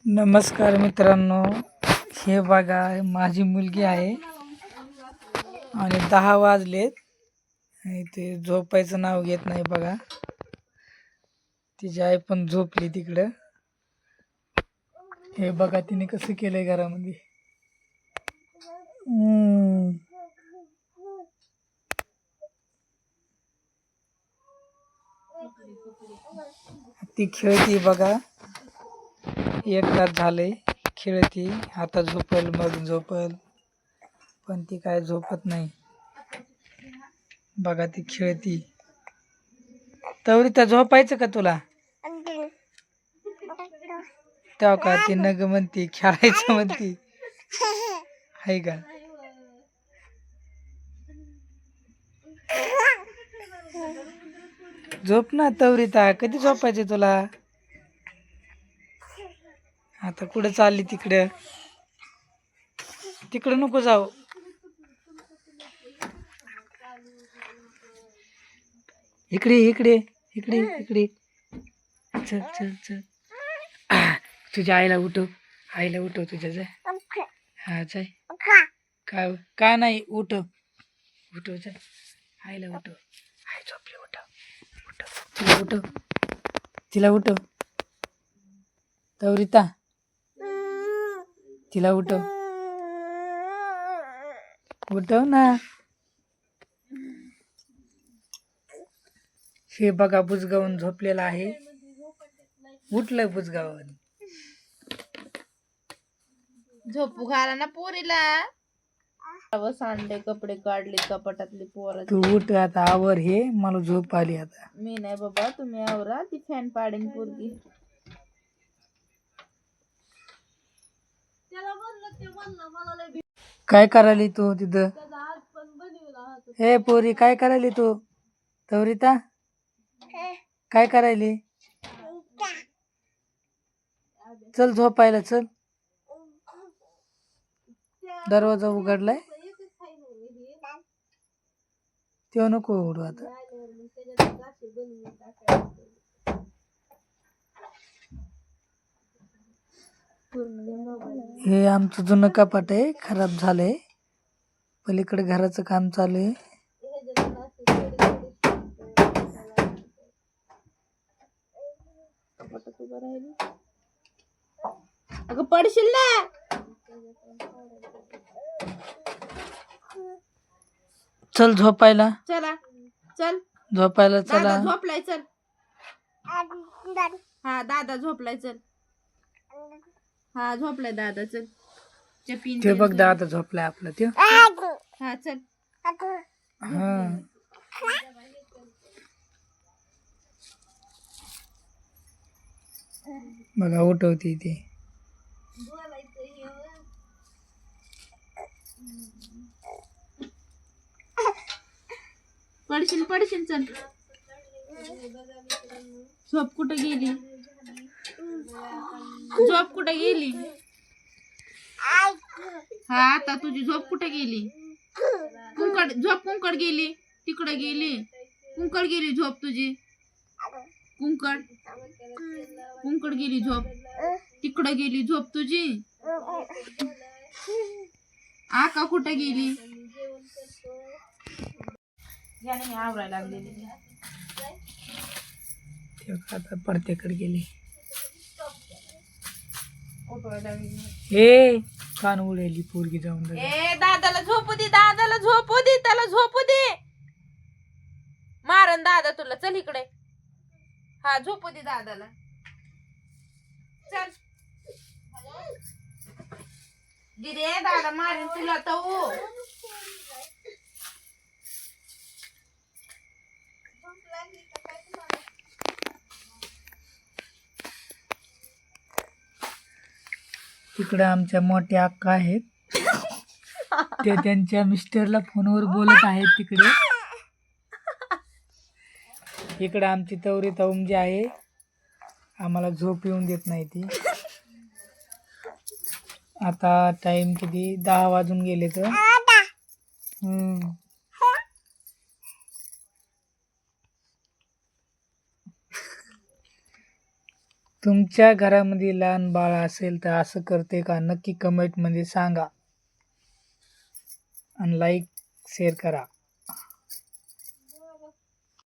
नमस्कार मित्रांनो, हे बघा माझी मुलगी आहे आणि 10 वाजलेत आणि ते झोपायचं नाव घेत नाही बघा. तिची आई पण झोपली तिकडं. हे बघा तिने कसं केलंय घरामध्ये. ती खेळती बघा, 1 तास झाले खेळती. आता झोपल मग झोपल, पण ती काय झोपत नाही बघा. ती खेळती. तवरी तर झोपायचं का तुला? तेव्हा का ती नग म्हणती खेळायचं म्हणती आहे का? झोप ना तवरिता, कधी झोपायचे तुला? आता कुठं चालली? तिकडं तिकडं नको जाऊ. इकडे इकडे इकडे इकडे चल चल चल. तुझ्या आईला उठव, आईला उठव तुझ्या. जाय, हा जाय. का नाही, उठव उठव, जाय आईला उठव. आई झोपली, उठव उठव तिला, उठव तिला, उठव तवरिता तिला, उठव उठव ना. हे बघा बुजगावून झोपलेला आहे. उठलंय बुजगावून. झोपू घाला ना पोरीला. सांडले कपडे काढले कपाटातले पोर. तू उठ आता, आवर. हे मला झोप आली आता. मी नाही बाबा, तुम्ही आवरा. ती फॅन पाडेन पोरगी. काय करायली तू तिथं? हे पोरी, काय करायली तू? तवरिता काय करायली? चल झोपायला चल. दरवाजा उघडलाय, तेव्हा नको उघडू आता. हे आमचं जुनं कपाट आहे, खराब झालंय. पलीकडे घराचं काम चालू आहे. अगं पडशील ना. चल झोपायला. चला चल झोपायला चला. दादा झोपलाय, चल. हा दादा झोपलाय, चल. हा झोपलाय दादा, चल. ते बघ दादा झोपलाय आपला. ते हा चल. हा बघा उठवती ती. पडशील पडशील, चल. झोप कुठे गेली? झोप कुठे गेली? हा आता तुझी झोप कुठे गेली? कुंकड झोप, कुंकड गेली, तिकडे गेली. कुंकड गेली झोप तुझी. कुंकड कुंकड गेली झोप, तिकडे गेली झोप तुझी. आका कुठे गेली? याने आवरायला लागलेली. आता पडत्याकडे गेली. हे कान उडायली पोरगी जाऊन. ए दादाला झोपू दे, दादाला झोपू दे, त्याला झोपू दे. मारन दादा तुला. चल इकडे. हा झोपू दे दादाला. चल दिदे, दादा मारेन तुला. तो तिकडे आमच्या मोठ्या अक्का आहेत. ते त्यांच्या मिस्टरला फोनवर बोलत आहेत तिकडे. इकडे आमची तवरिता उमजी आहे, आम्हाला झोप येऊन देत नाही ती. आता टाइम किती? 10 वाजून गेले तर. तुमच्या घरामध्ये लहान बाळ असेल तर असं करते का? नक्की कमेंटमध्ये सांगा आणि लाईक शेअर करा.